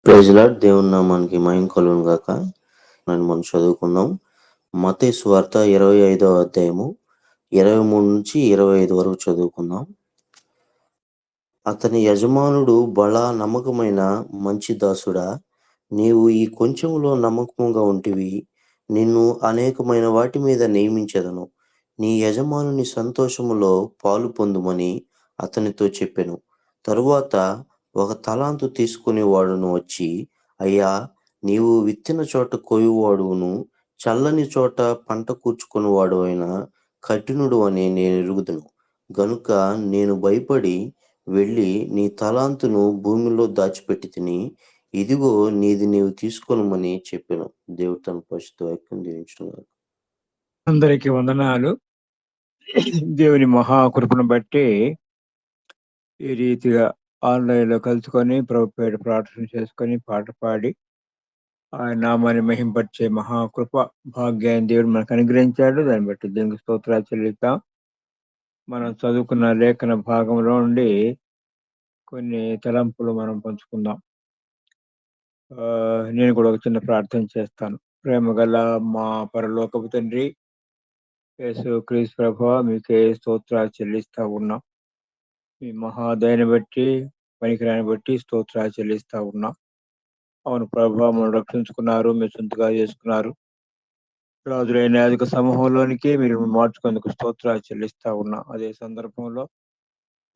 Praise lord. దేవుని నామానికి మహిమ కలుగును గాక. మనం చదువుకుందాం. మత్తయి సువార్త 25వ అధ్యాయము 23 నుంచి 25 వరకు చదువుకుందాం. అతని యజమానుడు, బలా నమ్మకమైన మంచి దాసుడా, నీవు ఈ కొంచెములో నమ్మకముగా ఉంటివి, నిన్ను అనేకమైన వాటి మీద నియమించెదను, నీ యజమానుని సంతోషములో పాలు పొందుమని అతనితో చెప్పెను. తరువాత ఒక తలాంతు తీసుకుని వాడును వచ్చి, అయ్యా, నీవు విత్తిన చోట కోయువాడును, చల్లని చోట పంట కూర్చుకొనివాడు అయిన కఠినుడు అని నేను ఎరుగుదును. గనుక నేను భయపడి వెళ్ళి నీ తలాంతును భూమిలో దాచిపెట్టితిని, ఇదిగో నీది నీవు తీసుకొనుమని చెప్పెను. దేవుడు తన పరిశుద్ధ వాక్యం దీవించును. అందరికీ వందనాలు. దేవుని మహాకృపను బట్టి ఈ రీతిగా ఆన్లైన్లో కలుసుకొని ప్రభు పేరు ప్రార్థన చేసుకొని పాట పాడి ఆయన నామాన్ని మహింపరిచే మహాకృప భాగ్యాన్ని దేవుడు మనకు అనుగ్రహించాడు. దాన్ని బట్టి దేవునికి స్తోత్రాలు చెల్లిస్తాం. మనం చదువుకున్న లేఖన భాగంలో నుండి కొన్ని తలంపులు మనం పంచుకుందాం. నేను కూడా ఒక చిన్న ప్రార్థన చేస్తాను. ప్రేమ గల మా పరలోకపు తండ్రి యేసు క్రీస్తు ప్రభువా, మీకే స్తోత్రాలు చెల్లిస్తా ఉన్నాం. మీ మహాదయని బట్టి, పనికిరాని బట్టి స్తోత్రాలు చెల్లిస్తా ఉన్నాం. అవును ప్రభువా, మనం రక్షించుకున్నారు, మీరు సొంతగా చేసుకున్నారు. రాజులైన యాజక సమూహంలోనికి మీరు మార్చుకునేందుకు స్తోత్రాలు చెల్లిస్తా ఉన్నాం. అదే సందర్భంలో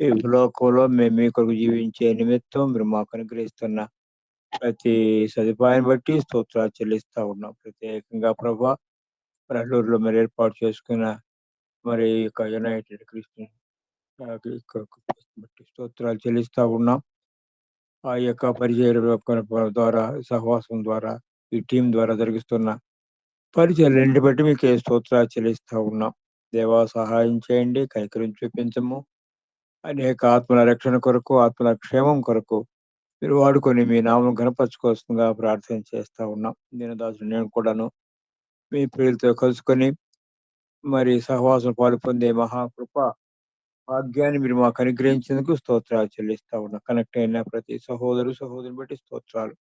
ఈ లోకంలో మేము మీ కొరకు జీవించే నిమిత్తం మీరు మాకు అనుగ్రహిస్తున్న ప్రతి సదుపాయాన్ని బట్టి స్తోత్రాలు చెల్లిస్తా ఉన్నాం. ప్రత్యేకంగా ప్రభువా, ప్రహ్లూరులో మరి ఏర్పాటు చేసుకున్న మరి ఈ యొక్క యునైటెడ్ క్రిస్టియన్ బట్టి స్తోత్రాలు చెల్లిస్తా ఉన్నాం. ఆ యొక్క పరిచయ ద్వారా, సహవాసం ద్వారా, ఈ టీం ద్వారా జరిగిస్తున్న పరిచయాలన్నింటి బట్టి మీకు స్తోత్రాలు చెల్లిస్తా ఉన్నాం. దేవా, సహాయం చేయండి, కనికరం చూపించము. అనేక ఆత్మల రక్షణ కొరకు, ఆత్మల క్షేమం కొరకు మీరు వాడుకొని మీ నామం కనపరచుకోవాల్సిందిగా ప్రార్థన చేస్తా ఉన్నాం. దీనదాసుడు నేను కూడాను మీ ప్రియులతో కలుసుకొని మరి సహవాసం పాలు పొందే మహాకృప భాగ్యాన్ని మీరు మాకు అనుగ్రహించేందుకు స్తోత్రాలు చెల్లిస్తా ఉన్నా. కనెక్ట్ అయిన ప్రతి సహోదరుని బట్టి స్తోత్రాలు.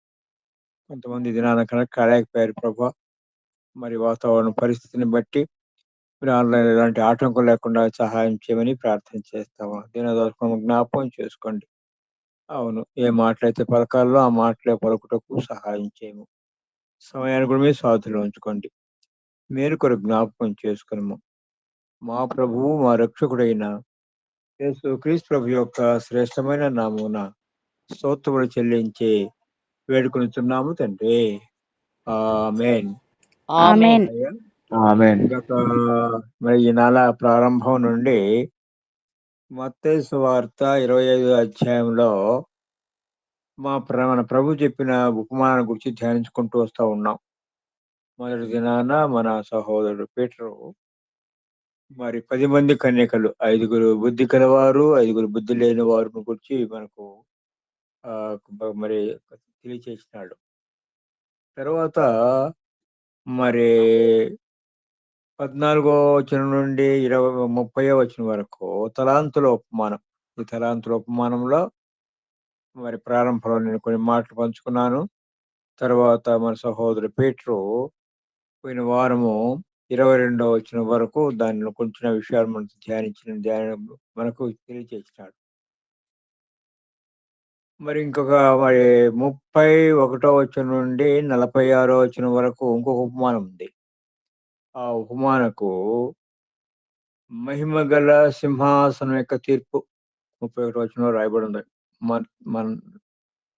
కొంతమంది దినాన కనెక్ట్ కాలేకపోయారు ప్రభా, మరి వాతావరణ పరిస్థితిని బట్టి మీరు ఆన్లైన్ ఎలాంటి ఆటంకం లేకుండా సహాయం చేయమని ప్రార్థన చేస్తాము. దీనదాసులను జ్ఞాపకం చేసుకోండి. అవును, ఏ మాటలైతే పలకాల్లో ఆ మాటలే పలుకుటకు సహాయం చేయము. సమయాన్ని కూడా మీరు సాధులో ఉంచుకోండి. మీరు కొరకు జ్ఞాపకం చేసుకున్నాము. మా ప్రభువు, మా రక్షకుడైన యేసు క్రీస్తు ప్రభు యొక్క శ్రేష్టమైన నామమున స్తోత్రములు చెల్లించి వేడుకొనుచున్నాము తండ్రి. ఆమేన్. ఆమేన్. ఆమేన్. గత మరి ఈ నెల ప్రారంభం నుండి మత్తయి సువార్త 25వ అధ్యాయంలో మన ప్రభు చెప్పిన ఉపమానాన్ని గురించి ధ్యానించుకుంటూ వస్తూ ఉన్నాం. మొదటి దినాన మన సహోదరుడు పీటరు మరి 10 మంది కన్యకలు, 5గురు బుద్ధి కలవారు, 5గురు బుద్ధి లేని వారిని గురించి మనకు మరి తెలియచేసినాడు. తర్వాత మరి 14వ వచనం నుండి 30వ వచనం వరకు తలాంతుల ఉపమానం. ఈ తలాంతుల ఉపమానంలో మరి ప్రారంభంలో నేను కొన్ని మాటలు పంచుకున్నాను. తర్వాత మన సహోదరు పీటరు పోయిన వారము 22వ వచనం వరకు దానిలో కొంచెం విషయాలు మనం ధ్యానం మనకు తెలియచేసినాడు. మరి ఇంకొక మరి 31వ వచనం నుండి 46వ వచనం వరకు ఇంకొక ఉపమానం ఉంది. ఆ ఉపమానకు మహిమ గల సింహాసనం యొక్క తీర్పు 31వ వచనంలో రాయబడి ఉంది. మన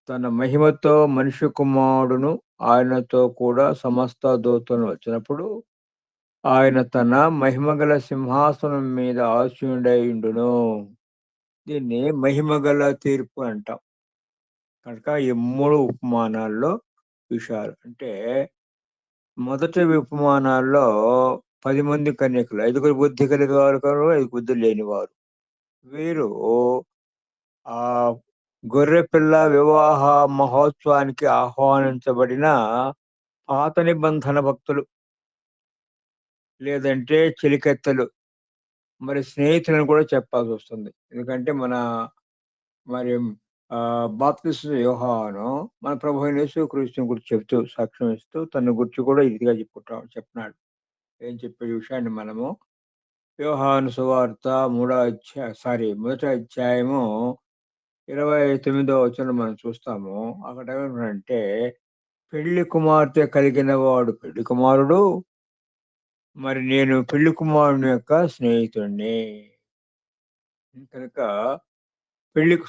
తన మహిమతో మనిషి కుమారుడును ఆయనతో కూడా సమస్త దూతలను వచ్చినప్పుడు ఆయన తన మహిమగల సింహాసనం మీద ఆసీనుడైండును. దీన్ని మహిమగల తీర్పు అంటాం. కనుక ఈ 3 ఉపమానాల్లో విషయాలు అంటే, మొదటి ఉపమానాల్లో 10 మంది కన్యకులు, 5గురు బుద్ధి కలిగిన వారు, 5 బుద్ధి లేని వారు. వీరు ఆ గొర్రెపిల్ల వివాహ మహోత్సవానికి ఆహ్వానించబడిన పాత నిబంధన భక్తులు, లేదంటే చెలికెత్తలు, మరి స్నేహితులను కూడా చెప్పాల్సి వస్తుంది. ఎందుకంటే మరి బాప్తిస్మ యోహాను మన ప్రభు అయిన యేసుక్రీస్తుని గురించి చెప్తూ సాక్ష్యం ఇస్తూ తన గురించి కూడా ఇదిగా చెప్తున్నాడు. ఏం చెప్పే విషయాన్ని మనము యోహాను సువార్త మొదటి అధ్యాయము 29వ వచనం మనం చూస్తాము. అక్కడ ఏమంటున్నాడంటే, పెళ్లి కుమార్తె కలిగిన వాడు పెళ్లి కుమారుడు, మరి నేను పెళ్లి కుమారుని యొక్క స్నేహితుడిని. కనుక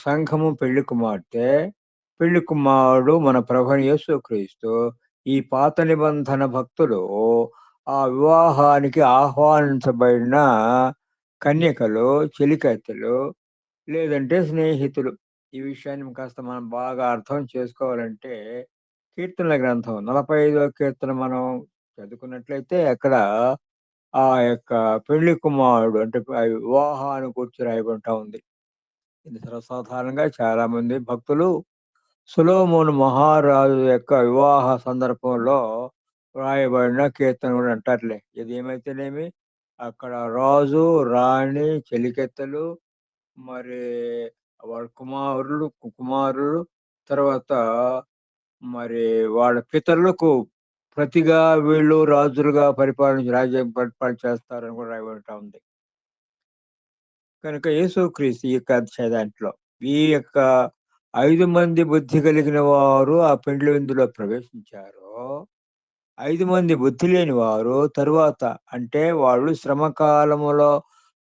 సంఘము పెళ్లి కుమార్తె, పెళ్లి కుమారుడు మన ప్రభువైన యేసుక్రీస్తు. ఈ పాత నిబంధన భక్తులు ఆ వివాహానికి ఆహ్వానించబడిన కన్యకలు, చెలికత్తెలు లేదంటే స్నేహితులు. ఈ విషయాన్ని కాస్త మనం బాగా అర్థం చేసుకోవాలంటే కీర్తనల గ్రంథం 45వ కీర్తన మనం చదువుకున్నట్లయితే అక్కడ ఆ యొక్క పెళ్లి కుమారుడు అంటే వివాహాన్ని గురించి రాయబడతా ఉంది. ఇది సర్వసాధారణంగా చాలా మంది భక్తులు సొలొమోను మహారాజు యొక్క వివాహ సందర్భంలో రాయబడిన కీర్తన కూడా అంటారులే. ఇది ఏమైతేనేమి అక్కడ రాజు, రాణి, చెలికెత్తెలు, మరి వాళ్ళ కుమారులు, తర్వాత మరి వాళ్ళ పితరులకు ప్రతిగా వీళ్ళు రాజులుగా రాజ్యం పరిపాలన చేస్తారని కూడా రాయబడతా ఉంది. కనుక యేసుక్రీస్తు ఈ యొక్క దాంట్లో ఈ యొక్క 5 మంది బుద్ధి కలిగిన వారు ఆ పెండ్లి విందులో ప్రవేశించారో, 5 మంది బుద్ధి లేని వారు తరువాత అంటే వాళ్ళు శ్రమ కాలములో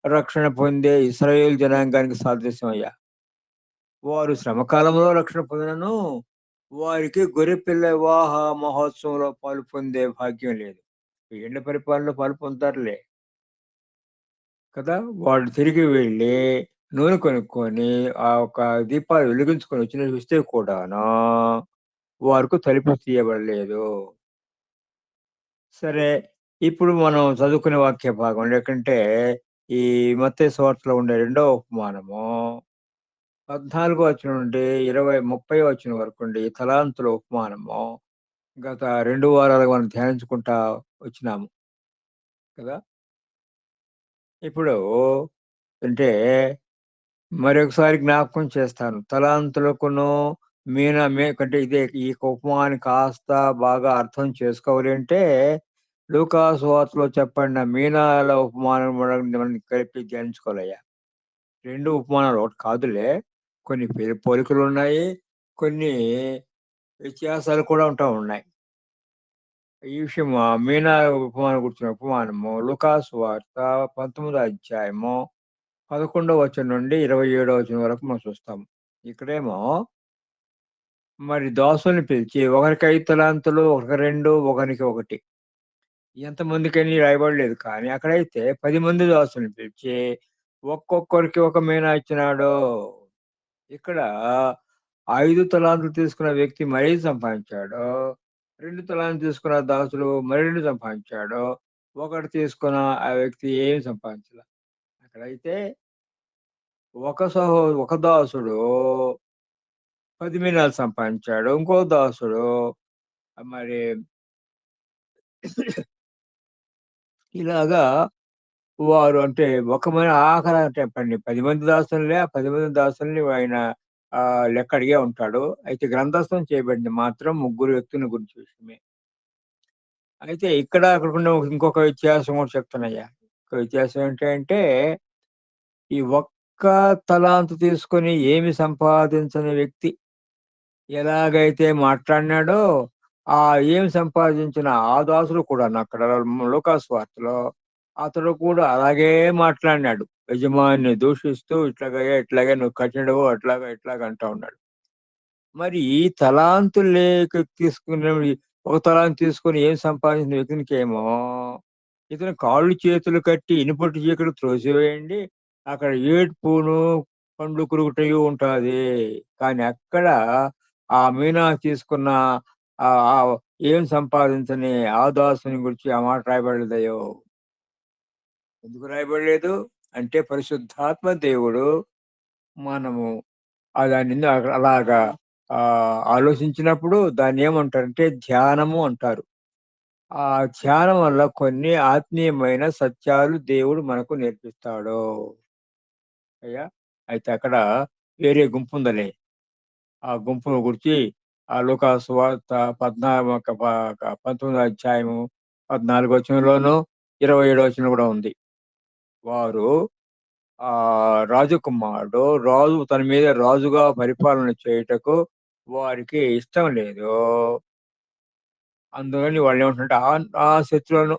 రక్షణ పొందే ఇశ్రాయేలు జనాంగానికి సాదృశ్యమయ్యా. వారు శ్రమకాలంలో రక్షణ పొందినను, వారికి గొర్రెపిల్ల వివాహ మహోత్సవంలో పాలు పొందే భాగ్యం లేదు. ఏండ్ల పరిపాలనలో పాలు పొందుతారులే కదా! వాళ్ళు తిరిగి వెళ్ళి నూనె కొనుక్కొని, ఆ యొక్క దీపాలు వెలిగించుకొని వచ్చిన చూస్తే కూడాను, వారికి తలుపు తీయబడలేదు. సరే, ఇప్పుడు మనం చదువుకునే వాక్య భాగం లేకంటే, ఈ మత్తయి సువార్తలో ఉండే రెండవ ఉపమానము 14 వచనం నుండి 30 వచనం వరకుండి తలాంతుల ఉపమానము. గత 2 వారాలుగా మనం ధ్యానించుకుంటా వచ్చినాము కదా! ఇప్పుడు అంటే మరొకసారి జ్ఞాపకం చేస్తాను. తలాంతులకును కంటే ఇదే ఈ ఉపమానాన్ని కాస్త బాగా అర్థం చేసుకోవాలి అంటే, లూకా సువార్తలో చెప్పబడిన మీనాల ఉపమానం మనం కలిపి ధ్యానించుకోవాలయ్యా. 2 ఉపమానాలు ఒకటి కాదులే. కొన్ని పోలికలున్నాయి. కొన్ని వ్యత్యాసాలు కూడా ఉన్నాయి. ఈ విషయం మీనా ఉపమానం గురించిన ఉపమానము లూకా సువార్త 19వ అధ్యాయము 11వ వచనం నుండి 27వ వచనం వరకు మనం చూస్తాము. ఇక్కడేమో మరి దాసుల్ని పిలిచి ఒకరికి 5 తలాంతులు, ఒకరికి 2, ఒకరికి 1 ఎంతమందికని రాయబడలేదు. కానీ అక్కడైతే 10 మంది దాసుల్ని పిలిచి ఒక్కొక్కరికి ఒక మీనా ఇచ్చినాడు. ఇక్కడ 5 తలాంతులు తీసుకున్న వ్యక్తి మరీ సంపాదించాడు. 2 తలాంతులు తీసుకున్న దాసుడు మరి 2 సంపాదించాడు. ఒకటి తీసుకున్న ఆ వ్యక్తి ఏమి సంపాదించలా. అక్కడైతే ఒక దాసుడు 10 మీనాలు సంపాదించాడు. ఇంకో దాసుడు మరి ఇలాగా వారు అంటే ఒక మన ఆఖర చెప్పండి 10 మంది దాసుల్ని, ఆ 10 మంది దాసుల్ని ఆయన లెక్క అడిగే ఉంటాడు. అయితే గ్రంథస్థం చేయబడింది మాత్రం ముగ్గురు వ్యక్తుల గురించి విషయమే. అయితే అక్కడున్న ఇంకొక వ్యత్యాసం కూడా చెప్తానయ్యా. ఒక వ్యత్యాసం ఏంటంటే, ఈ ఒక్క తలాంతు తీసుకొని ఏమి సంపాదించని వ్యక్తి ఎలాగైతే మాట్లాడినాడో, ఆ ఏమి సంపాదించిన ఆ దాసుడు కూడాను అక్కడ లూకా సువార్తలో అతడు కూడా అలాగే మాట్లాడినాడు. యజమానిని దూషిస్తూ ఇట్లాగే నువ్వు కఠినుడవు అట్లాగా ఇట్లాగా అంటా ఉన్నాడు. మరి ఈ తలాంతులు తీసుకున్నవి ఒక తలాంతు తీసుకొని ఏం సంపాదించిన వ్యక్తినికేమో ఇతను కాళ్ళు చేతులు కట్టి ఇనుపటి చీకటి త్రోసివేయండి. అక్కడ ఏడ్పును, పండ్లు కొరుకుటయు ఉంటాది. కానీ అక్కడ ఆ మీనా తీసుకున్న ఏం సంపాదించని ఆ దాసుని గురించి ఆ మాట రాయబడలేదయ్యో! ఎందుకు రాయబడలేదు? అంటే పరిశుద్ధాత్మ దేవుడు మనము దాన్ని అలాగా ఆలోచించినప్పుడు దాన్నేమంటారంటే ధ్యానము అంటారు. ఆ ధ్యానం వల్ల కొన్ని ఆత్మీయమైన సత్యాలు దేవుడు మనకు నేర్పిస్తాడు. అయ్యా! అయితే అక్కడ వేరే గుంపుందలే. ఆ గుంపును గూర్చి ఆ లూకా సువార్త 19 అధ్యాయము 14 వచనంలోను, 27 వచనం కూడా ఉంది. వారు రాజకుమారుడు రాజు తన మీద రాజుగా పరిపాలన చేయుటకు వారికి ఇష్టం లేదు. అందుకని వాళ్ళేమంటున్నారంటే ఆ శత్రువులను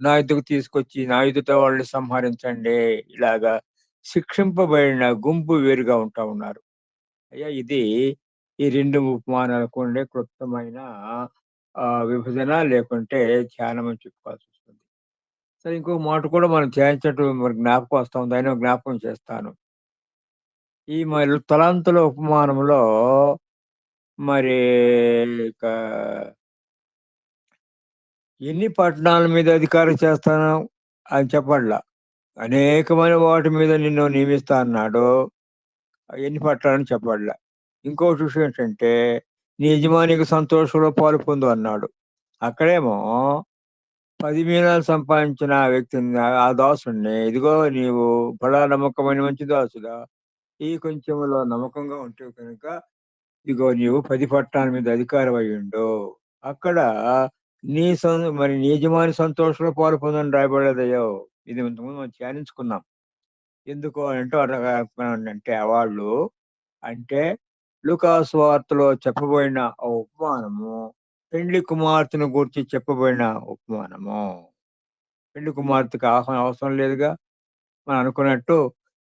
నా యొద్దకు తీసుకొచ్చి నా ఎదుట వాళ్ళని సంహరించండి. ఇలాగా శిక్షింపబడిన గుంపు వేరుగా ఉంటా ఉన్నారు. అయ్యా ఇది ఈ 2 ఉపమానాలకు ఉండే క్లుప్తమైన విభజన లేకుంటే ధ్యానం అని చెప్పుకోవాల్సొస్తుంది. సరే ఇంకో మాట కూడా మనం ధ్యానించినట్టు మరి జ్ఞాపకం వస్తా ఉంది. అయినా జ్ఞాపకం చేస్తాను. ఈ మరి తలాంతుల ఉపమానంలో మరి ఇక ఎన్ని పట్టణాల మీద అధికారం చేస్తాను అని చెప్పట్లా. అనేకమైన వాటి మీద నిన్ను నియమిస్తా అన్నాడు. ఎన్ని పట్టణాలని చెప్పట్లా. ఇంకోటి విషయం ఏంటంటే, నీ యజమానికి సంతోషంలో పాలు పొందు అన్నాడు. అక్కడేమో 10 మీనాలు సంపాదించిన ఆ వ్యక్తిని ఆ దాసుడిని ఇదిగో నీవు బడా నమ్మకమైన మంచి దాసుడా, ఈ కొంచెంలో నమ్మకంగా ఉంటివి కనుక ఇదిగో నీవు 10 పట్టణాల మీద అధికారివయ్యుండు. అక్కడ మరి నీ యజమాని సంతోషంలో పాలు పొందని రాయబడలేదయ్యో! ఇది ఇంతకుముందు మనం ధ్యానించుకున్నాం. ఎందుకు అనంటే అంటే వాళ్ళు అంటే లూకా సువార్తలో చెప్పబడిన ఆ ఉపమానము పెండ్లి కుమార్తెను గూర్చి చెప్పబడిన ఉపమానము. పెండ్లి కుమార్తెకి ఆహ్వానం అవసరం లేదుగా. మనం అనుకున్నట్టు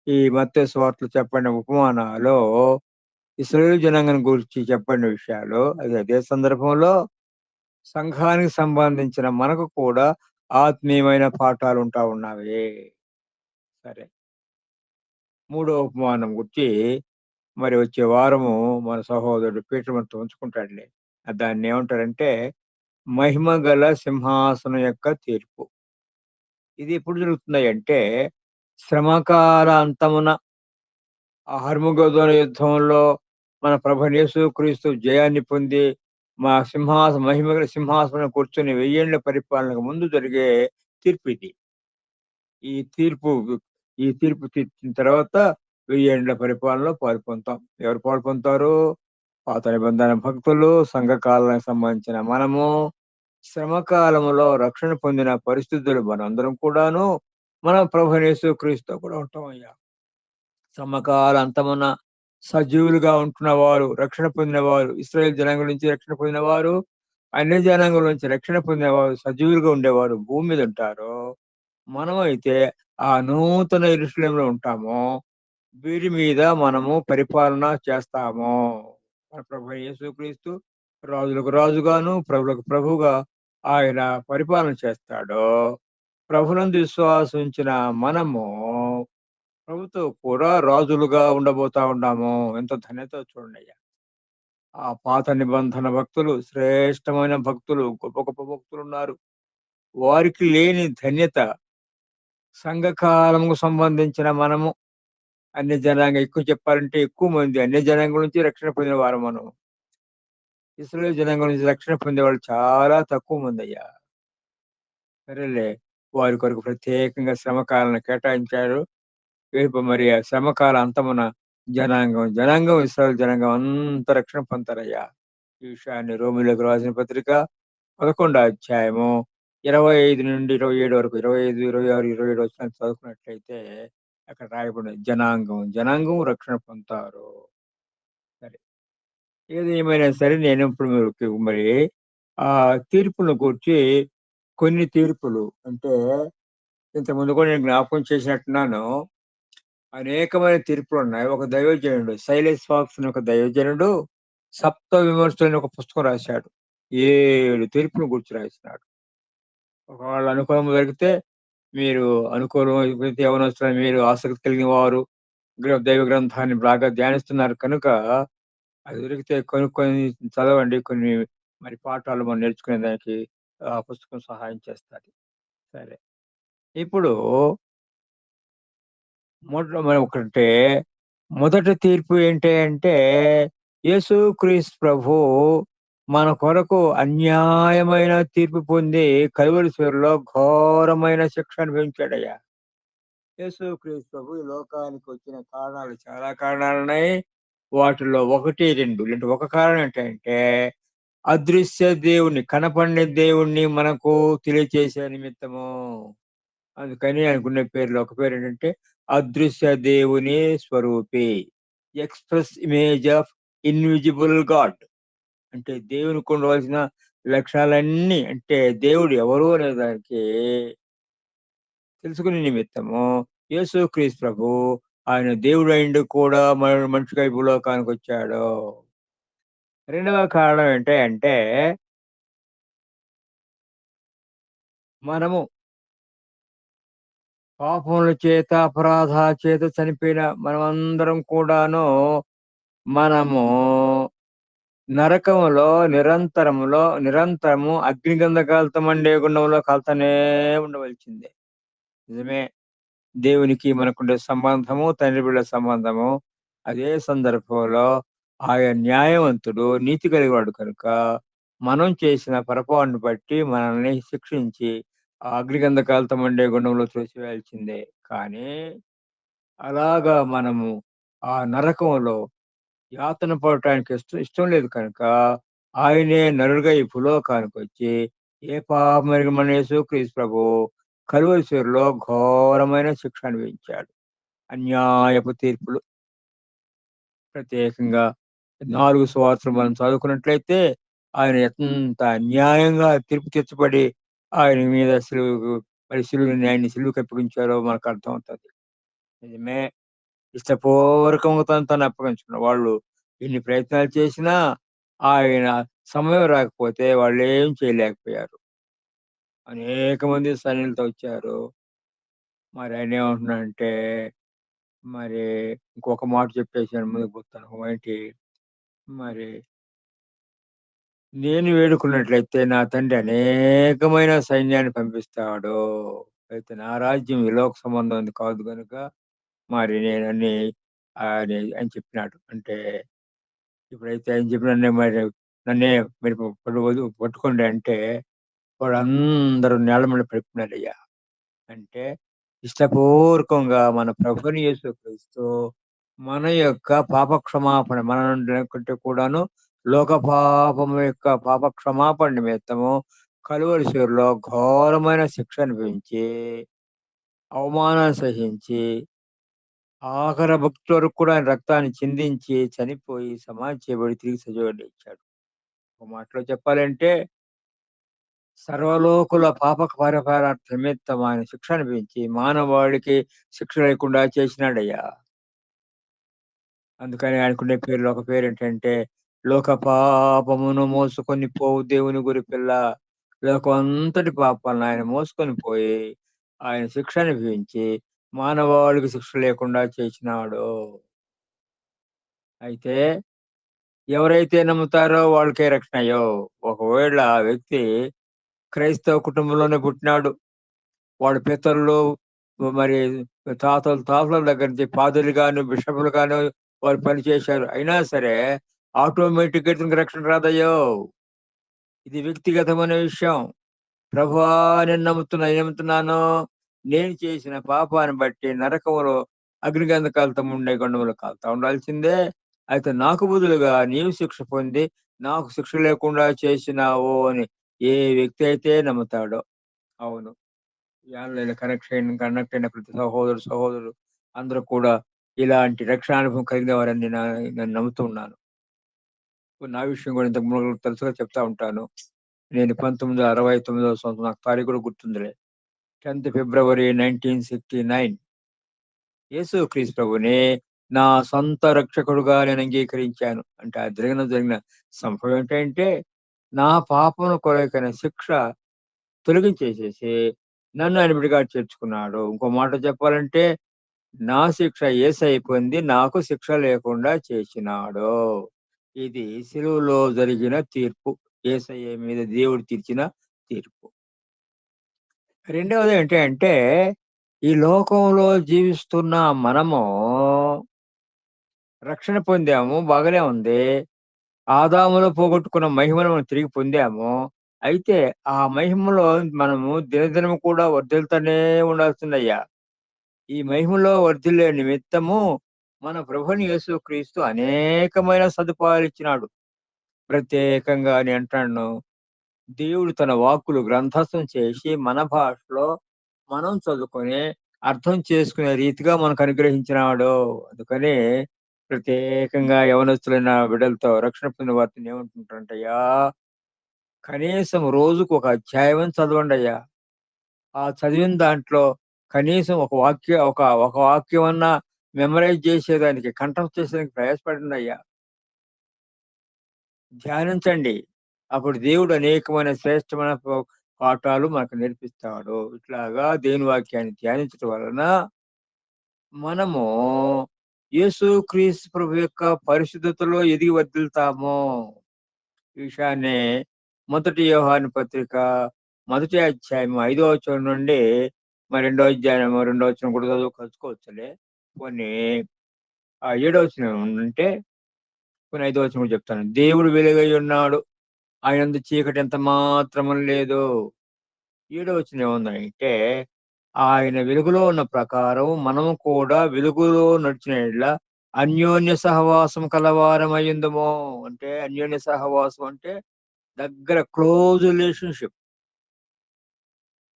ఈ మత్తయి సువార్తలో చెప్పబడిన ఉపమానాలు ఇశ్రాయేలు జనాంగం గురించి చెప్పబడిన విషయాలు. అదే సందర్భంలో సంఘానికి సంబంధించిన మనకు కూడా ఆత్మీయమైన పాఠాలుంటా ఉన్నవి. సరే. మూడో ఉపమానం గురించి మరి వచ్చే వారము మన సహోదరుడు పీటర్ మనతో ఉంచుకుంటాడులే. దాన్నేమంటారంటే మహిమ గల సింహాసనం యొక్క తీర్పు. ఇది ఎప్పుడు జరుగుతున్నాయంటే శ్రమకాల అంతమున ఆ హర్మగదోన యుద్ధంలో మన ప్రభువైన యేసుక్రీస్తు జయాన్ని పొంది మహిమ గల సింహాసనం కూర్చొని 1000 ఏళ్ల పరిపాలనకు ముందు జరిగే తీర్పిది. ఈ తీర్పు ఈ తీర్పు తీర్చిన తర్వాత 1000 ఏండ్ల పరిపాలనలో పాల్పొందుతాం. ఎవరు పాల్పొందుతారు? పాత నిబంధన భక్తులు, సంఘకాలానికి సంబంధించిన మనము, శ్రమకాలములో రక్షణ పొందిన పరిస్థితులు మనందరం కూడాను, మన ప్రభువైన యేసుక్రీస్తుతో కూడా ఉంటామయ్యా. సమకాల అంతమున సజీవులుగా ఉంటున్న వారు, రక్షణ పొందిన వారు, ఇశ్రాయేలు జనాంగం నుంచి రక్షణ పొందిన వారు, అన్య జనాంగం నుంచి రక్షణ పొందినవారు, సజీవులుగా ఉండేవారు భూమి మీద ఉంటారు. మనమైతే ఆ నూతన యెరూషలేములో ఉంటాము. వీరి మీద మనము పరిపాలన చేస్తాము. మన ప్రభువైన యేసుక్రీస్తు రాజులకు రాజుగాను, ప్రభువులకు ప్రభువుగా ఆయన పరిపాలన చేస్తాడు. ప్రభువునందు విశ్వాసం ఉంచిన మనము ప్రభుతో కూడా రాజులుగా ఉండబోతా ఉన్నాము. ఎంత ధన్యతో చూడండయ్యా. ఆ పాత నిబంధన భక్తులు, శ్రేష్టమైన భక్తులు, గొప్ప గొప్ప భక్తులున్నారు. వారికి లేని ధన్యత సంఘకాలముకు సంబంధించిన మనము అన్య జనాంగం ఎక్కువ చెప్పాలంటే ఎక్కువ మంది అన్య జనాంగం నుంచి రక్షణ పొందిన వారు మనం. ఇశ్రాయేలు జనాంగం నుంచి రక్షణ పొందేవాళ్ళు చాలా తక్కువ మందయ్యా. సరేలే. వారి కొరకు ప్రత్యేకంగా శ్రమ కాలాన్ని కేటాయించారు. రేపు మరి ఆ శ్రమకాల అంతమున జనాంగం ఇశ్రాయేలు జనాంగం అంతా రక్షణ పొందుతారయ్యా. ఈ విషయాన్ని రోమీయులకు రాసిన పత్రిక 11 అధ్యాయము 25-27 వరకు 25, 26, 27 వచనాలు చదువుకున్నట్లయితే అక్కడ రాయబడినది. జనాంగం రక్షణ పొందుతారు. సరే. ఏది ఏమైనా సరే నేను ఇప్పుడు మీకు మరి తీర్పులను గూర్చి కొన్ని తీర్పులు అంటే ఇంతకుముందు కూడా నేను జ్ఞాపకం చేసినట్టున్నాను. అనేకమైన తీర్పులున్నాయి. ఒక దైవజనుడు 'సైలెస్ ఫాక్స్' అని ఒక దైవజనుడు 'సప్త విమర్శలు' అని ఒక పుస్తకం రాశాడు. 7 తీర్పుల గురించి రాసినాడు. ఒకవేళ అనుకూలం దొరికితే మీరు అనుకూలమైతే యవ్వనస్తులైన మీరు ఆసక్తి కలిగిన వారు దైవ గ్రంథాన్ని బాగా ధ్యానిస్తున్నారు కనుక అది దొరికితే కొనుక్కొని చదవండి. కొన్ని మరి పాఠాలు మనం నేర్చుకునే దానికి ఆ పుస్తకం సహాయం చేస్తది. సరే. ఇప్పుడు మరి ఒకటే మొదటి తీర్పు ఏంటి అంటే, యేసుక్రీస్తు ప్రభువు మన కొరకు అన్యాయమైన తీర్పు పొంది కలువరి శిలువలో ఘోరమైన శిక్ష అనుభవించాడయ్యా. యేసుక్రీస్తు ప్రభు ఈ లోకానికి వచ్చిన కారణాలు చాలా కారణాలున్నాయి. వాటిలో 1, 2 అంటే ఒక కారణం ఏంటంటే, అదృశ్య దేవుడిని, కనపడని దేవుడిని మనకు తెలియచేసే నిమిత్తము. అందుకని ఆయనకున్న పేర్లు ఒక పేరేంటంటే, అదృశ్య దేవుని స్వరూపి. Express image of invisible God. అంటే దేవునికి ఉండవలసిన లక్షణాలన్నీ, అంటే దేవుడు ఎవరు అనే దానికి తెలుసుకునే నిమిత్తము యేసుక్రీస్తు ప్రభు ఆయన దేవుడైండి కూడా మనిషిగా ఈ భూలోకానికొచ్చాడు. రెండవ కారణం ఏంటంటే, మనము పాపముల చేత, అపరాధాల చేత చనిపోయిన మనమందరం కూడాను, మనము నరకములో నిరంతరము అగ్నిగంధకాలతో మండే గుండంలో కాలుతూనే ఉండవలసిందే. నిజమే. దేవునికి మనకుండే సంబంధము, తండ్రి బిడ్డల సంబంధము. అదే సందర్భంలో ఆయన న్యాయవంతుడు, నీతి కలిగినవాడు కనుక, మనం చేసిన పొరపాటును బట్టి మనల్ని శిక్షించి, ఆ అగ్నిగంధకాలతో మండే గుండంలో త్రోసివేయాల్సిందే. కానీ, అలాగా మనము ఆ నరకంలో యాతన పడటానికి ఇష్టం ఇష్టం లేదు కనుక, ఆయనే నరుడుగా ఈ భూలోకానికొచ్చి, ఏ పాపమెరుగని మన యేసుక్రీస్తు ప్రభువు కలువరి శిలువలో ఘోరమైన శిక్ష అనుభవించాడు. అన్యాయపు తీర్పులు, ప్రత్యేకంగా 4 సువార్తలు మనం చదువుకున్నట్లయితే, ఆయన ఎంత అన్యాయంగా తీర్పు తీర్చబడి, ఆయన మీద ఆయన్ని సిలువకి అప్పగించారో మనకు అర్థమవుతది. నిజమే. ఇష్టపూర్వకంగా తనను అప్పగించుకున్న వాళ్ళు ఎన్ని ప్రయత్నాలు చేసినా, ఆయన సమయం రాకపోతే వాళ్ళేం చేయలేకపోయారు. అనేక మంది సైన్యులతో వచ్చారు. మరి ఆయనేమంటున్నాడంటే, మరి ఇంకొక మాట చెప్పేసాను ముందుకు పోతాను. ఏంటి, మరి నేను వేడుకున్నట్లయితే నా తండ్రి అనేకమైన సైన్యాన్ని పంపిస్తాడు. అయితే నా రాజ్యం ఈ లోక సంబంధమైనది కాదు గనుక, మరి నేనన్ని అని చెప్పినాడు. అంటే ఇప్పుడైతే ఆయన చెప్పి నన్నే మీరు పట్టుకోండి అంటే, వాళ్ళందరూ నేల మీద పడిపోయినారయ్యా. అంటే ఇష్టపూర్వకంగా మన ప్రభువుని యేసుక్రీస్తు మన యొక్క పాప క్షమాపణ మన కంటే కూడాను లోక పాపము యొక్క పాప క్షమాపణ నిమిత్తము కలువరి శిలువలో ఘోరమైన శిక్ష అనుభవించి, అవమానాన్ని సహించి, ఆఖరి భక్తి వరకు కూడా ఆయన రక్తాన్ని చిందించి చనిపోయి సమాధి చేయబడి తిరిగి సజీవుడిగా లేచాడు. ఒక మాటలో చెప్పాలంటే, సర్వలోకుల పాప పరిహారార్థ నిమిత్తం ఆయన శిక్ష అనుభవించి మానవాళికి శిక్ష లేకుండా చేసినాడయ్యా. అందుకని ఆయనకుండే పేర్లు ఒక పేరేంటంటే, లోక పాపమును మోసుకొని పోవు దేవుని గొర్రెపిల్ల. లోకం అంతటి పాపాలను ఆయన మోసుకొని పోయి, ఆయన శిక్ష అనుభవించి, మానవాళికి శిక్ష లేకుండా చేసినాడు. అయితే ఎవరైతే నమ్ముతారో వాళ్ళకే రక్షణయో. ఒకవేళ ఆ వ్యక్తి క్రైస్తవ కుటుంబంలోనే పుట్టినాడు. వాడి పితరులు మరి తాతల దగ్గర నుంచి పాదులుగాను, బిషపులుగాను వాళ్ళు పనిచేశారు. అయినా సరే ఆటోమేటిక్‌గా ఇతనికి రక్షణ రాదయ్యో! ఇది వ్యక్తిగతమైన విషయం. ప్రభువా! ఏం నమ్ముతున్నాను. నేను చేసిన పాపాన్ని బట్టి నరకంలో అగ్నిగంధకాలతో ఉండే గుండంలో కాలుతా ఉండాల్సిందే. అయితే నాకు బదులుగా నీవు శిక్ష పొంది, నాకు శిక్ష లేకుండా చేసినావు అని ఏ వ్యక్తి అయితే నమ్ముతాడో, అవును, ఈ ఆన్‌లైన్‌లో కనెక్ట్ అయిన ప్రతి సహోదరులు అందరూ కూడా ఇలాంటి రక్షణానుభవం కలిగిన వారని నేను నమ్ముతూ ఉన్నాను. నా విషయం కూడా ఇంతకు ముందు తరచుగా చెప్తా ఉంటాను. నేను 1969వ సంవత్సరం నాకు తారీఖు కూడా గుర్తుందిలే. 10థ్ ఫిబ్రవరి 1969 యేసుక్రీస్తు ప్రభువుని నా సొంత రక్షకుడుగా నేను అంగీకరించాను. అంటే ఆ జరిగిన సంభవం ఏంటంటే, నా పాపముల కొరకైన శిక్ష తొలగించేసేసి నన్ను ఆయన బిడ్డగా చేర్చుకున్నాడు. ఇంకో మాట చెప్పాలంటే, నా శిక్ష యేసయ్య పొంది నాకు శిక్ష లేకుండా చేసినాడు. ఇది సిలువలో జరిగిన తీర్పు. యేసయ్య మీద దేవుడు తీర్చిన తీర్పు. రెండవది ఏంటి అంటే, ఈ లోకంలో జీవిస్తున్న మనము రక్షణ పొందాము. బాగానే ఉంది. ఆదాములో పోగొట్టుకున్న మహిమను మనం తిరిగి పొందాము. అయితే ఆ మహిమలో మనము దినదినము కూడా వర్ధిల్లుతూనే ఉండాల్సిందయ్యా. ఈ మహిమలో వర్ధిల్లే నిమిత్తము మన ప్రభుని యేసుక్రీస్తు అనేకమైన సదుపాయాలిచ్చినాడు. ప్రత్యేకంగా అంటాను, దేవుడు తన వాక్కులు గ్రంథస్థం చేసి మన భాషలో మనం చదువుకొని, అర్థం చేసుకునే రీతిగా మనకు అనుగ్రహించినాడు. అందుకని ప్రత్యేకంగా యవనస్తులైన బిడ్డలతో రక్షణ పొందిన వారితోని ఏమంటుంటారంటయ్యా, కనీసం రోజుకు ఒక అధ్యాయమైన చదవండయ్యా. ఆ చదివిన దాంట్లో కనీసం ఒక వాక్యమన్నా మెమరైజ్ చేసేదానికి, కంఠస్థ చేసేదానికి ప్రయాసపడండయ్యా. ధ్యానించండి. అప్పుడు దేవుడు అనేకమైన శ్రేష్టమైన పాఠాలు మనకు నేర్పిస్తాడు. ఇట్లాగా దేవుని వాక్యాన్ని ధ్యానించటం వలన మనము యేసుక్రీస్తు ప్రభు యొక్క పరిశుద్ధతలో ఎదిగి వర్ధిల్లుతాము. ఈ విషయాన్ని మొదటి యోహాను పత్రిక మొదటి అధ్యాయం 5వ వచనం నుండి రెండో వచనం కూడా కలుసుకోవచ్చులే. కొన్ని 7వ వచనం ఉంటే కొన్ని 5వ వచనం కూడా చెప్తాను. దేవుడు వెలుగై ఉన్నాడు. ఆయనందు చీకటి ఎంత మాత్రము లేదు. 7వ వచనం ఏముందంటే, ఆయన వెలుగులో ఉన్న ప్రకారం మనము కూడా వెలుగులో నడిచిన యెడల అన్యోన్య సహవాసం కలవారమయ్యుందుము. అంటే అన్యోన్య సహవాసం అంటే దగ్గర క్లోజ్ రిలేషన్‌షిప్.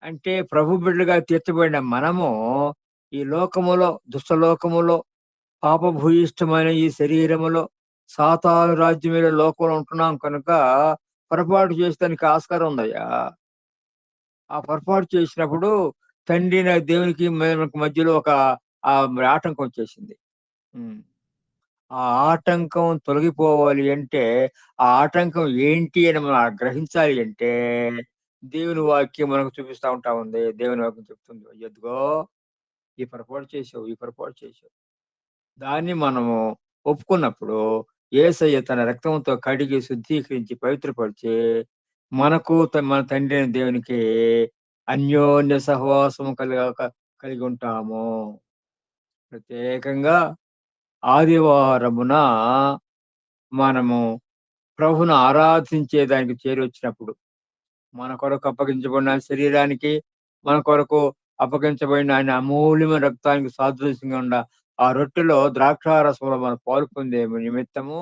అంటే ప్రభు బిడ్డలుగా తీర్చబడిన మనము ఈ లోకములో, దుష్టలోకములో, పాపభూయిష్టమైన ఈ శరీరములో, సాతాను రాజ్యమైన లోకంలో ఉంటున్నాం కనుక పొరపాటు చేసేదానికి ఆస్కారం ఉందయ్యా. ఆ పొరపాటు చేసినప్పుడు తండ్రైన దేవునికి మనకు మధ్యలో ఒక ఆటంకం వచ్చేసింది. హ్మ్. ఆ ఆటంకం తొలగిపోవాలి అంటే, ఆ ఆటంకం ఏంటి అని మనం గ్రహించాలి అంటే, దేవుని వాక్యం మనకు చూపిస్తా ఉంటా ఉంది. దేవుని వాక్యం చెప్తుంది. "ఇదిగో ఈ పొరపాటు చేసావు, ఈ పొరపాటు చేసావు." దాన్ని మనము ఒప్పుకున్నప్పుడు యేసయ్య తన రక్తంతో కడిగి, శుద్ధీకరించి, పవిత్రపరిచి, మనకు మన తండ్రి అయిన దేవునికి అన్యోన్య సహవాసము కలిగి ఉంటాము. ప్రత్యేకంగా ఆదివారమున మనము ప్రభువును ఆరాధించేదానికి చేరొచ్చినప్పుడు, మన కొరకు అప్పగించబడిన శరీరానికి, మన కొరకు అప్పగించబడిన ఆయన అమూల్యమైన రక్తానికి సాదృశ్యంగా ఉన్న ఆ రొట్టెలో ద్రాక్షారసంలో మనం పాలు పొందే నిమిత్తము,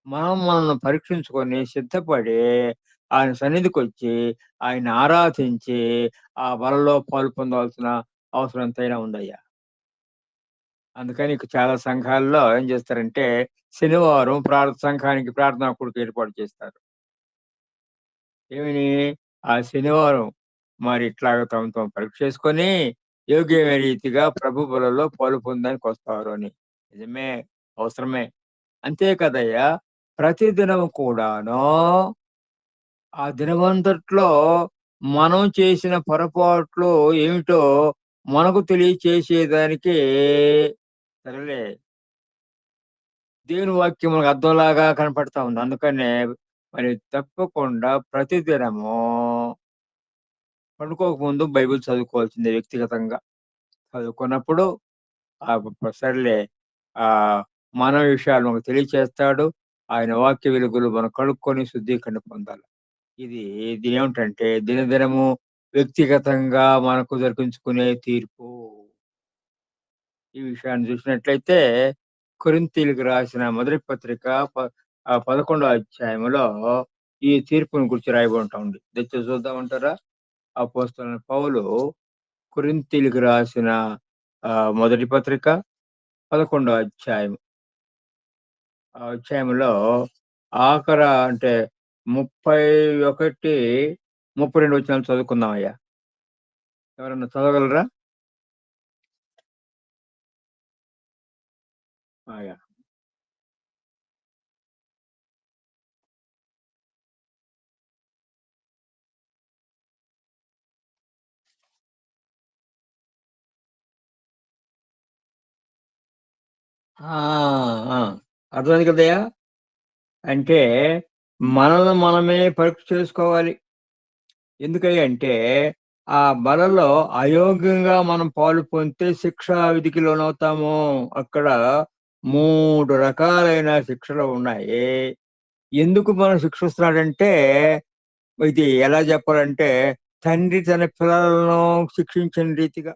మనల్ని పరీక్షించుకొని సిద్ధపడి, ఆయన సన్నిధికొచ్చి, ఆయన్ని ఆరాధించి, ఆ బలలో పాలు పొందవలసిన అవసరం ఎంతైనా ఉందయ్యా. అందుకని చాలా సంఘాల్లో ఏం చేస్తారంటే, శనివారం సంఘానికి ప్రార్థనా కూడిక ఏర్పాటు చేస్తారు. ఏమని? ఆ శనివారం మరి ఇట్లాగ తమను తాము పరీక్ష చేసుకొని, యోగ్యమైన రీతిగా ప్రభు బలలో పాలు పొందడానికొస్తారు అని. నిజమే. అవసరమే. అంతే కదయ్యా! ప్రతిదినం కూడాను ఆ దినమంతట్లో మనం చేసిన పొరపాట్లు ఏమిటో మనకు తెలియచేసేదానికి సరేలే దేవుని వాక్యం మనకు అద్దంలాగా కనపడతా ఉంది. అందుకనే మరి తప్పకుండా ప్రతిదినము పడుకోకముందు బైబిల్ చదువుకోవాల్సిందే వ్యక్తిగతంగా. చదువుకున్నప్పుడు సర్లే ఆహ్, మన విషయాలు మనకు తెలియచేస్తాడు. ఆయన వాక్య వెలుగులో మనం కడుక్కొని శుద్ధీకరణ పొందాలి. ఇది ఇదేమిటంటే దినదినము వ్యక్తిగతంగా మనకు దొరికించుకునే తీర్పు. ఈ విషయాన్ని చూసినట్లయితే కొరింథీయులకు రాసిన మొదటి పత్రిక 11వ అధ్యాయంలో ఈ తీర్పుని గురించి రాయబడి ఉంటా ఉంది. దయచేసి చూద్దామంటారా? అపోస్తలుడైన పౌలు కొరింథీయులకు రాసిన మొదటి పత్రిక 11వ అధ్యాయం. ఆ అధ్యాయంలో అంటే 31, 32 వచనాలు చదువుకుందామయ్యా. ఎవరన్నా చదవగలరా? యాహ్! ఆ! ఆ! అర్థమైంది కదయ్యా! అంటే మనల్ని మనమే పరీక్ష చేసుకోవాలి. ఎందుకయ్యా అంటే, ఆ బలలో అయోగ్యంగా మనం పాలు పొందితే శిక్షా విధికి లోనవుతాము. అక్కడ 3 రకాలైన శిక్షలు ఉన్నాయి. ఎందుకు మనకు శిక్షిస్తున్నాడంటే, ఇది ఎలా చెప్పాలంటే, తండ్రి తన పిల్లలను శిక్షించిన రీతిగా.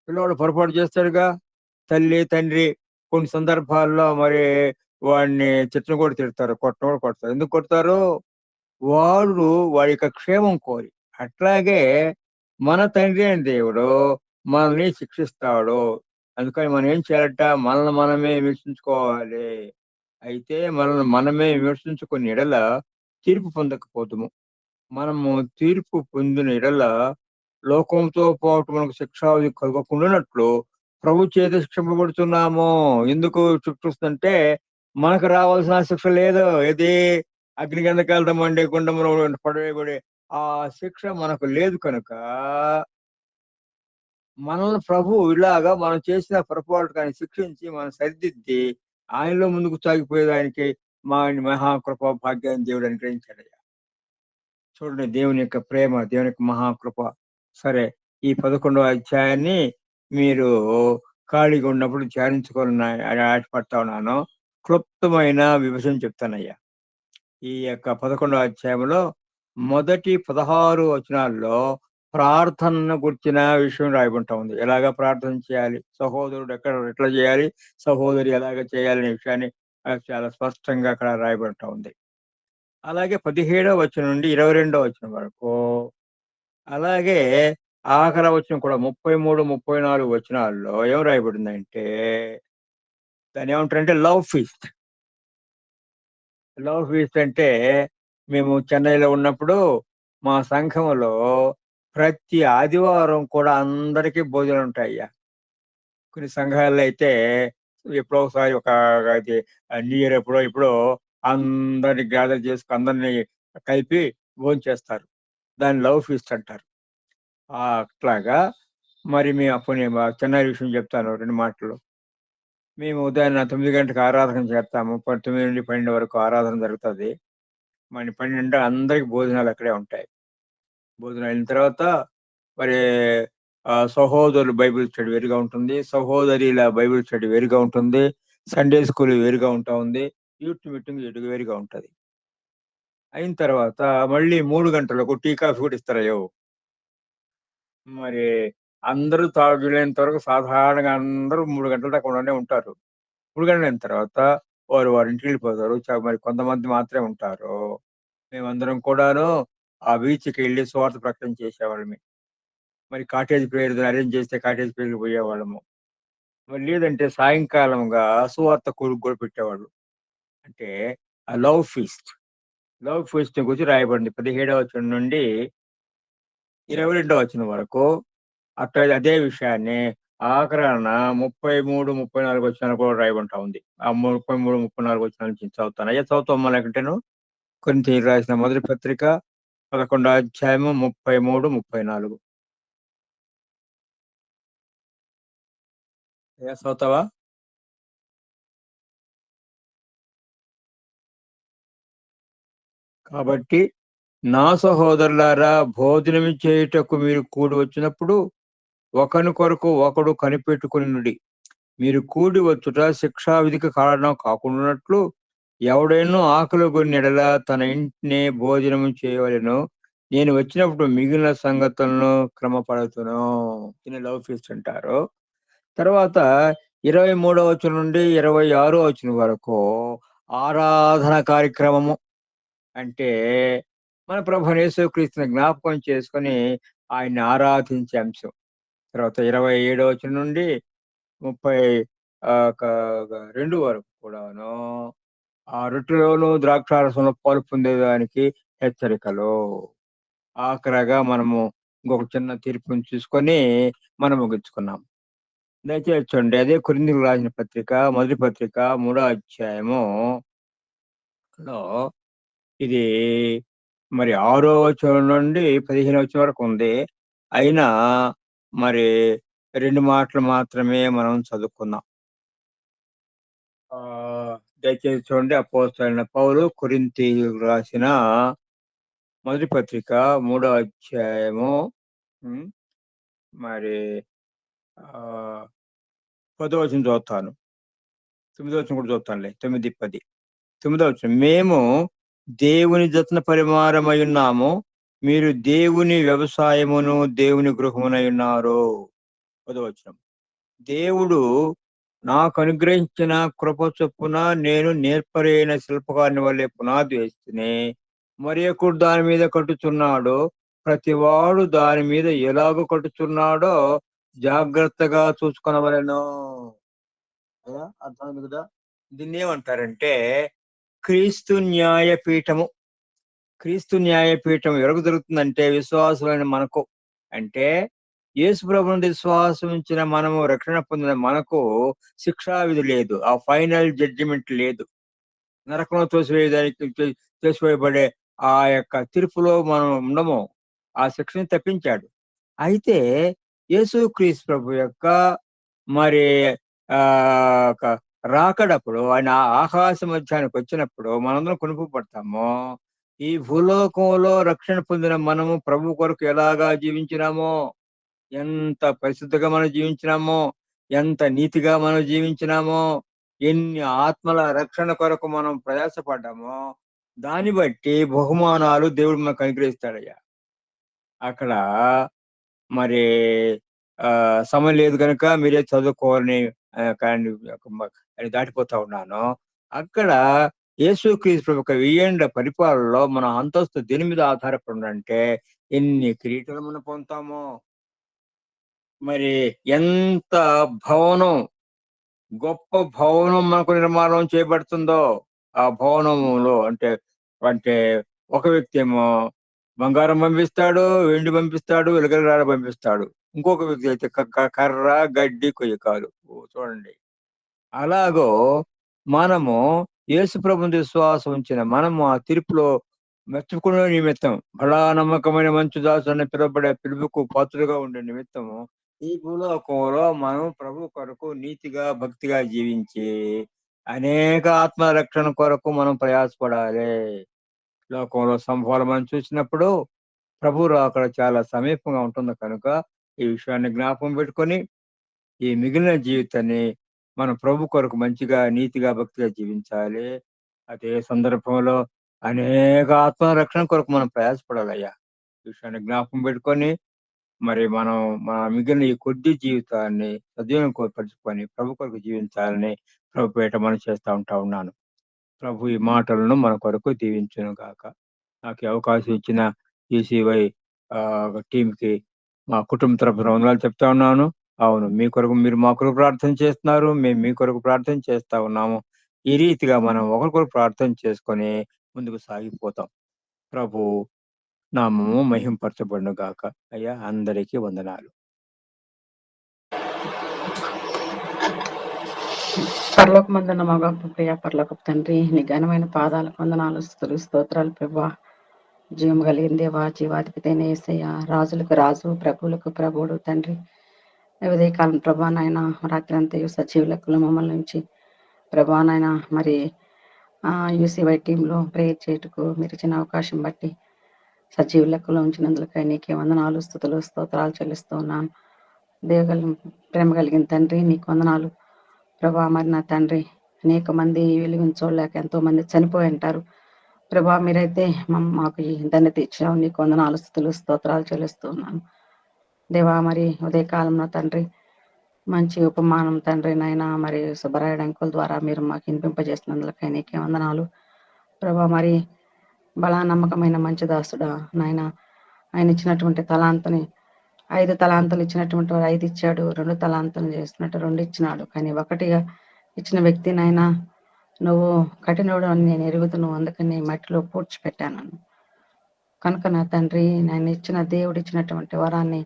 పిల్లోడు పొరపాటు చేస్తాడుగా! తల్లి, తండ్రి కొన్ని సందర్భాల్లో మరి వాడిని తిట్టను కూడా తిడతారు. కొట్టను కూడా కొడతారు. ఎందుకు కొడతారు? వాడు వాడి యొక్క క్షేమం కోరి. అట్లాగే మన తండ్రి అయిన దేవుడు మనల్ని శిక్షిస్తాడు. అందుకని మనం ఏం చేయాలంట? మనల్ని మనమే విమర్శించుకోవాలి. అయితే మనల్ని మనమే విమర్శించుకున్న యెడల తీర్పు పొందకపోదుము. మనము తీర్పు పొందిన యెడల లోకంతో పాటు మనకు శిక్షావిధి కలగకుండానట్లు ప్రభు చేత శిక్షింపబడుతున్నాము. ఎందుకు శిక్షొస్తుందంటే మనకు రావాల్సిన శిక్ష లేదు. ఏది? అగ్నిగంధకాలతో మండే గుండంలో పడవేయబడే ఆ శిక్ష మనకు లేదు కనుక మనల్ని ప్రభువు ఇలాగా మనం చేసిన పొరపాటుకు శిక్షించి మనం సరిదిద్ది ఆయనలో ముందుకు సాగిపోయేదానికి మహాకృప భాగ్యాన్ని దేవుడు అనుగ్రహించాడయ్యా. చూడండి దేవుని యొక్క ప్రేమ, దేవుని యొక్క మహాకృప. సరే, ఈ 11వ అధ్యాయాన్ని మీరు ఖాళీగా ఉన్నప్పుడు ధ్యానించుకోవాలని ఆశపడతా ఉన్నాను. క్లుప్తమైన విభజన చెప్తానయ్యా. ఈ యొక్క 11వ అధ్యాయంలో మొదటి 16 వచనాల్లో ప్రార్థనను గురించిన విషయం రాయబడతా ఉంది. ఎలాగా ప్రార్థన చేయాలి? సహోదరుడు ఎట్లా చేయాలి? సహోదరి ఎలాగ చేయాలనే విషయాన్ని చాలా స్పష్టంగా అక్కడ రాయబడతా ఉంది. అలాగే 17వ వచనం నుండి 22వ వచనం వరకు, అలాగే ఆఖరి వచనం కూడా 33, 34 వచనాల్లో ఏం రాయబడిందంటే దాన్నేమంటారంటే లవ్ ఫీస్ట్. లవ్ ఫీస్ట్ అంటే మేము చెన్నైలో ఉన్నప్పుడు మా సంఘంలో ప్రతి ఆదివారం కూడా అందరికీ భోజనాలుంటాయ్యా. కొన్ని సంఘాల్లో అయితే ఎప్పుడో ఒకసారి ఒక అది న్యూ ఇయర్ ఎప్పుడో అందరిని గ్యాదర్ చేసుకొని అందరిని కలిపి భోంచేస్తారు. దాన్ని లవ్ ఫీస్ట్ అంటారు. అట్లాగా మరి మేము పోనీ చెన్నై విషయం చెప్తాను 2 మాటలు. మేము ఉదయాన్నే 9 గంటలకు ఆరాధన చేస్తాము. 9-12 వరకు ఆరాధన జరుగుతది. మరి 12 అందరికి భోజనాలు అక్కడే ఉంటాయి. భోజనం అయిన తర్వాత మరి సహోదరులు బైబిల్ స్టడీ వేరుగా ఉంటుంది. సహోదరీల బైబిల్ స్టడీ వేరుగా ఉంటుంది. సండే స్కూల్ వేరుగా ఉంటా ఉంది. యూత్ మీటింగ్ వేరుగా ఉంటది. అయిన తర్వాత మళ్ళీ 3 గంటలకు టీ, కాఫీ కూడా ఇస్తారయ్యో! మరి అందరూ వీలైనంత వరకు సాధారణంగా అందరూ 3 గంటల దాకా ఉండనే ఉంటారు. 3 గంటలయిన తర్వాత వారి ఇంటికెళ్ళిపోతారు. మరి కొంతమంది మాత్రమే ఉంటారు. మేమందరం కూడాను ఆ బీచ్‌కెళ్ళి సువార్త ప్రకటన చేసేవాళ్ళమే. మరి కాటేజ్ ప్రేయర్ అరేంజ్ చేస్తే కాటేజ్ ప్రేయర్‌కి పోయేవాళ్ళము. మరి లేదంటే సాయంకాలంగా సువార్త కూడుకు కూడా పెట్టేవాళ్ళు. అంటే ఆ లవ్ ఫీస్ట్. లవ్ ఫీస్ట్ గురించి రాయబడింది. 17వ వచనం నుండి 22వ వచనం వరకు. అట్లాగే అదే విషయాన్ని ఆఖరాన 33, 34 వచనాలు కూడా రాయబడతా ఉంది. ఆ 33, 34 వచనాల నుంచి చదువుతాను. అయ్యా చదువుతామా లేకుంటేను? కొరింథీయులకు రాసిన మొదటి పత్రిక 11వ అధ్యాయము 33, 34. అయ్యా చదువుతావా? కాబట్టి నా సహోదరులారా, భోజనం చేయుటకు మీరు కూడి వచ్చినప్పుడు ఒకని కొరకు ఒకడు కనిపెట్టుకొనుడి. మీరు కూడి వచ్చుట శిక్షా విధికి కారణం కాకుండానట్లు ఎవడైనను ఆకలిగొన్న యెడల తన ఇంటినే భోజనము చేయవలెను. నేను వచ్చినప్పుడు మిగిలిన సంగతులను క్రమపరచును. దీన్ని లవ్ ఫీస్ట్ అంటారు. తర్వాత 23వ వచనం నుండి 26వ వచనం వరకు ఆరాధన కార్యక్రమము. అంటే మన ప్రభువైన యేసుక్రీస్తుని జ్ఞాపకం చేసుకొని ఆయన్ని ఆరాధించే అంశం. తర్వాత 27వ వచనం నుండి 30 ఆహ్, క 2 వరకు కూడాను ఆ రొట్టెలోను, ద్రాక్షారసంలో పాలు పొందేదానికి హెచ్చరికలు. ఆఖరగా మనము ఇంకొక చిన్న తీర్పుని చూసుకొని మనం ముగించుకున్నాం. దయచేసి చూడండి. అదే కొరింథీయులకు రాసిన పత్రిక, మొదటి పత్రిక 3వ అధ్యాయములో ఇది మరి 6వ వచనం నుండి 15వ వచనం వరకు ఉంది. అయినా మరి 2 మాటలు మాత్రమే మనం చదువుకుందాం. దయచేసి చూడండి. అపోస్తలుడైన పౌలు కొరింథీయులకు రాసిన మొదటి పత్రిక 3వ అధ్యాయము హ్మ్. మరి ఆహ్, 10వ వచనం చదువుతాను. 9వ వచనం కూడా చదువుతానులే. 9, 10. 9వ వచనం. మేము దేవుని జతన పరివారమై ఉన్నాము. మీరు దేవుని వ్యవసాయమును, దేవుని గృహమునై ఉన్నారు. 10వ వచనం. దేవుడు నాకు అనుగ్రహించిన కృప చొప్పున నేను నేర్పరైన శిల్పకారుని వలె పునాది వేస్తేనే మరి ఒకడు దాని మీద కట్టుచున్నాడు. ప్రతివాడు దాని మీద ఎలాగ కట్టుచున్నాడో జాగ్రత్తగా చూసుకొనవలెను. అర్థమైంది కదా? దీన్ని ఏమంటారంటే క్రీస్తు న్యాయపీఠము. క్రీస్తు న్యాయపీఠం ఎవరికి దొరుకుతుందంటే విశ్వాసులైన మనకు. అంటే యేసు ప్రభువునందు విశ్వాసం ఉంచిన మనము, రక్షణ పొందిన మనకు శిక్షా విధి లేదు. ఆ ఫైనల్ జడ్జిమెంట్ లేదు. నరకంలో తోసివేయబడే ఆ యొక్క తీర్పులో మనం ఉండము. ఆ శిక్షని తప్పించాడు. అయితే యేసుక్రీస్తు ప్రభు యొక్క మరి రాకడప్పుడు ఆయన ఆకాశ మధ్యానికి వచ్చినప్పుడు మనందరం కొనుక్కోబడతాము. ఈ భూలోకంలో రక్షణ పొందిన మనము ప్రభు కొరకు ఎలాగా జీవించినామో, ఎంత పరిశుద్ధంగా మనం జీవించినామో, ఎంత నీతిగా మనం జీవించినామో, ఎన్ని ఆత్మల రక్షణ కొరకు మనం ప్రయాసపడ్డామో, దాన్ని బట్టి బహుమానాలు దేవుడు మనకు అనుగ్రహిస్తాడయ్యా. అక్కడ మరి సమయం లేదు గనుక మీరే చదువుకోవాలని కానీ అది దాటిపోతా ఉన్నాను. అక్కడ యేసుక్రీస్తు యొక్క వెయ్యేండ్ల పరిపాలనలో మన అంతస్తు దేని మీద ఆధారపడి ఉందంటే ఎన్ని కిరీటాలు మనం పొందుతామో, మరి ఎంత భవనం, గొప్ప భవనం మనకు నిర్మాణం చేయబడుతుందో, ఆ భవనంలో అంటే అంటే ఒక వ్యక్తి ఏమో బంగారం పంపిస్తాడు, వెండి పంపిస్తాడు, ఎలగలరాడ పంపిస్తాడు. ఇంకొక వ్యక్తి అయితే కర్ర, గడ్డి, కొయ్యకాలు. చూడండి. అలాగో మనము యేసు ప్రభువునందు విశ్వాసం ఉంచిన మనము ఆ తీర్పులో మెచ్చుకునే నిమిత్తం, బలా నమ్మకమైన మంచి దాసుడు అని పిలువబడే పిలుపుకు పాత్రులుగా ఉండే నిమిత్తము ఈ భూలోకంలో మనం ప్రభు కొరకు నీతిగా, భక్తిగా జీవించి అనేక ఆత్మ రక్షణ కొరకు మనం ప్రయాసపడాలి. లోకంలో సంభవాలు మనం చూసినప్పుడు ప్రభు రాకడ చాలా సమీపంగా ఉంటుంది కనుక ఈ విషయాన్ని జ్ఞాపకం పెట్టుకొని ఈ మిగిలిన జీవితాన్ని మనం ప్రభు కొరకు మంచిగా, నీతిగా, భక్తిగా జీవించాలి. అదే సందర్భంలో అనేక ఆత్మ రక్షణ కొరకు మనం ప్రయాసపడాలయ్యా. ఈ విషయాన్ని జ్ఞాపకం పెట్టుకొని మరి మనం మన మిగిలిన ఈ కొద్ది జీవితాన్ని సద్వినియోగపరుచుకొని ప్రభు కొరకు జీవించాలని ప్రభు పేట మనం చేస్తా ఉన్నాను. ప్రభు ఈ మాటలను మన కొరకు దీవించును గాక. నాకు ఈ అవకాశం ఇచ్చిన ఈసీవై టీమ్‌కి మా కుటుంబ తరపున వందనాలు చెప్తా ఉన్నాను. అవును. మీ కొరకు మీరు మా కొరకు ప్రార్థన చేస్తున్నారు. మేము మీ కొరకు ప్రార్థన చేస్తా ఉన్నాము. ఈ రీతిగా మనం ఒకరి కొరకు ప్రార్థన చేసుకొని ముందుకు సాగిపోతాం. ప్రభు నామము మహింపరచబడును గాక. అయ్యా అందరికీ వందనాలు. పరలోకమందున్న మా గొప్ప ప్రియ పరలోకపు తండ్రి, నీ ఘనమైన పాదాలకు వందనాలు, స్తుతులు, స్తోత్రాలు ప్రభా. జీవం కలిగిన దేవా, జీవాధిపతైన యేసయ్య, రాజులకు రాజు, ప్రభువులకు ప్రభువుడు తండ్రి. ఉదయ కాలం ప్రభా నాయన రాత్రి అంతయు సజీవులకు మమ్మల్ని నుంచి ప్రభా నాయన మరి యూసీవై టీంలో ప్రేయర్ చేయటకు మీరు ఇచ్చిన అవకాశం బట్టి సజీవ లెక్కలో ఉంచినందులకై నీకే వందనాలు, స్తుతులు, స్తోత్రాలు చెల్లిస్తూ ఉన్నాను. ప్రేమ కలిగిన తండ్రి నీకు వందనాలు ప్రభా. మరి నా తండ్రి అనేక మంది వెలుగుని చూడలేక ఎంతో మంది చనిపోయి ఉంటారు ప్రభా. మీరైతే మాకు ఈ ధన్యత ఇచ్చావు, నీకు వందనాలు, స్తుతులు, స్తోత్రాలు చెల్లిస్తూ ఉన్నాను దేవా. మరి ఉదయకాలం నా తండ్రి మంచి ఉపమానం తండ్రి నాయన మరి సుబ్బరాయుడు అంకుల్ ద్వారా మీరు మాకు వినిపింపజేసినందులకై నీకే వందనాలు ప్రభా. మరి బలా నమ్మకమైన మంచి దాసుడా నాయన, ఆయన ఇచ్చినటువంటి తలాంతుని 5 తలాంతులు ఇచ్చినటువంటి వాడు 5 ఇచ్చాడు, 2 తలాంతులు చేసినట్టు 2 ఇచ్చినాడు. కానీ ఒకటిగా ఇచ్చిన వ్యక్తి నాయన నువ్వు కఠినుడు అని నేను ఎరుగుదును, అందుకని మట్టిలో పూడ్చిపెట్టాను కనుక నా తండ్రి నేను ఇచ్చిన దేవుడు ఇచ్చినటువంటి వరాన్ని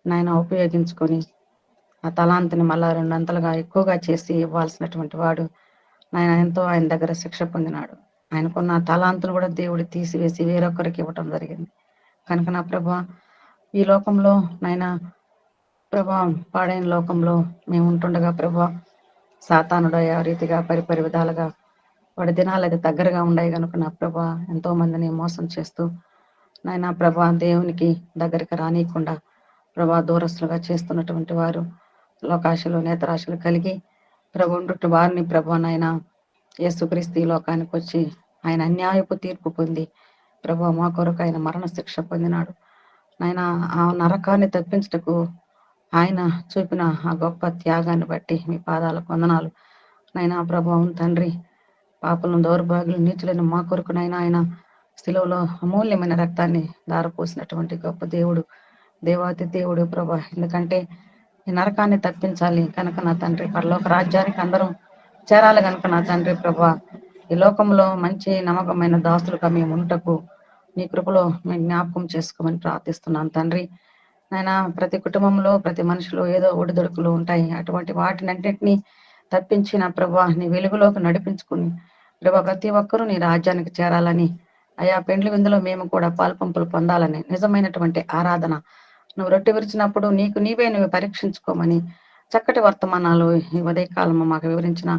నాయన ఉపయోగించుకొని ఆ తలాంతుని మళ్ళా 2 అంతలుగా ఎక్కువగా చేసి ఇవ్వాల్సినటువంటి వాడు నాయన ఎంతో ఆయన దగ్గర శిక్ష పొందినాడు. ఆయనకున్న తలాంతులు కూడా దేవుడు తీసివేసి వేరొకరికి ఇవ్వటం జరిగింది. కనుక నా ప్రభా, ఈ లోకంలో నాయన ప్రభా, పాడైన లోకంలో మేము ఉంటుండగా ప్రభా, సాతానుడు ఆ రీతిగా పరిపరి విధాలుగా వాడి దినాలు అది దగ్గరగా ఉన్నాయి కనుక నా ప్రభా ఎంతో మందిని మోసం చేస్తూ నాయన ప్రభా దేవునికి దగ్గరికి రానియకుండా ప్రభా దూరస్తులుగా చేస్తున్నటువంటి వారు లోకాశలు, నేతరాశలు కలిగి ప్రభు ఉండుట వారిని ప్రభా నాయన యేసుక్రీస్తు ఈ లోకానికి వచ్చి ఆయన అన్యాయపు తీర్పు పొంది ప్రభా మా కొరకు ఆయన మరణ శిక్ష పొందినాడు నాయన. ఆ నరకాన్ని తప్పించుటకు ఆయన చూపిన ఆ గొప్ప త్యాగాన్ని బట్టి మీ పాదాలకు వందనాలు నైనా ప్రభావం తండ్రి. పాపలను దౌర్భాగ్యులు నీచులను మా కొరకునైనా ఆయన శిలువలో అమూల్యమైన రక్తాన్ని దారపోసినటువంటి గొప్ప దేవుడు, దేవాతి దేవుడు ప్రభా. ఎందుకంటే ఈ నరకాన్ని తప్పించాలి కనుక నా తండ్రి, పరలోక రాజ్యానికి అందరం చేరాలి కనుక నా తండ్రి ప్రభా, ఈ లోకంలో మంచి నమ్మకమైన దాసులుగా మేము ఉంటకు నీ కృపలో మేము జ్ఞాపకం చేసుకోమని ప్రార్థిస్తున్నాను తండ్రి. నాయనా ప్రతి కుటుంబంలో ప్రతి మనిషిలో ఏదో ఒడిదొడుకులు ఉంటాయి. అటువంటి వాటినన్నింటినీ తప్పించిన ప్రభా నీ వెలుగులోకి నడిపించుకుని ప్రభా ప్రతి ఒక్కరూ నీ రాజ్యానికి చేరాలని, అయా పెండ్లి విందులో మేము కూడా పాల్పంపులు పొందాలని, నిజమైనటువంటి ఆరాధన నువ్వు రొట్టె విరిచినప్పుడు నీకు నీవే నువ్వు పరీక్షించుకోమని చక్కటి వర్తమానాలు ఈ ఉదయకాలము మాకు వివరించిన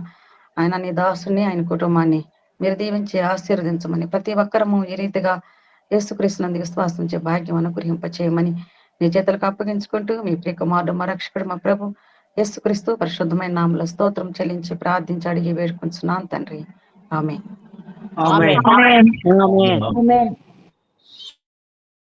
ఆయన నీ దాసుని ఆయన కుటుంబాన్ని మీరు దీవించి ఆశీర్వదించమని, ప్రతి ఒక్కరము ఈ రీతిగా యేసుక్రీస్తునందు విశ్వాసించే భాగ్యం అనుగ్రహింపచేయమని నీ చేతులకు అప్పగించుకుంటూ మీ ప్రియ కుమారుడు మా రక్షకుడు మా ప్రభు యేసుక్రీస్తు పరిశుద్ధమైన నామములో స్తోత్రం చెల్లించి ప్రార్థించి అడిగి వేడుకుంటున్నాను తండ్రి. ఆమేన్. ఆమేన్. ఆమేన్. ఆమేన్. ఆమేన్.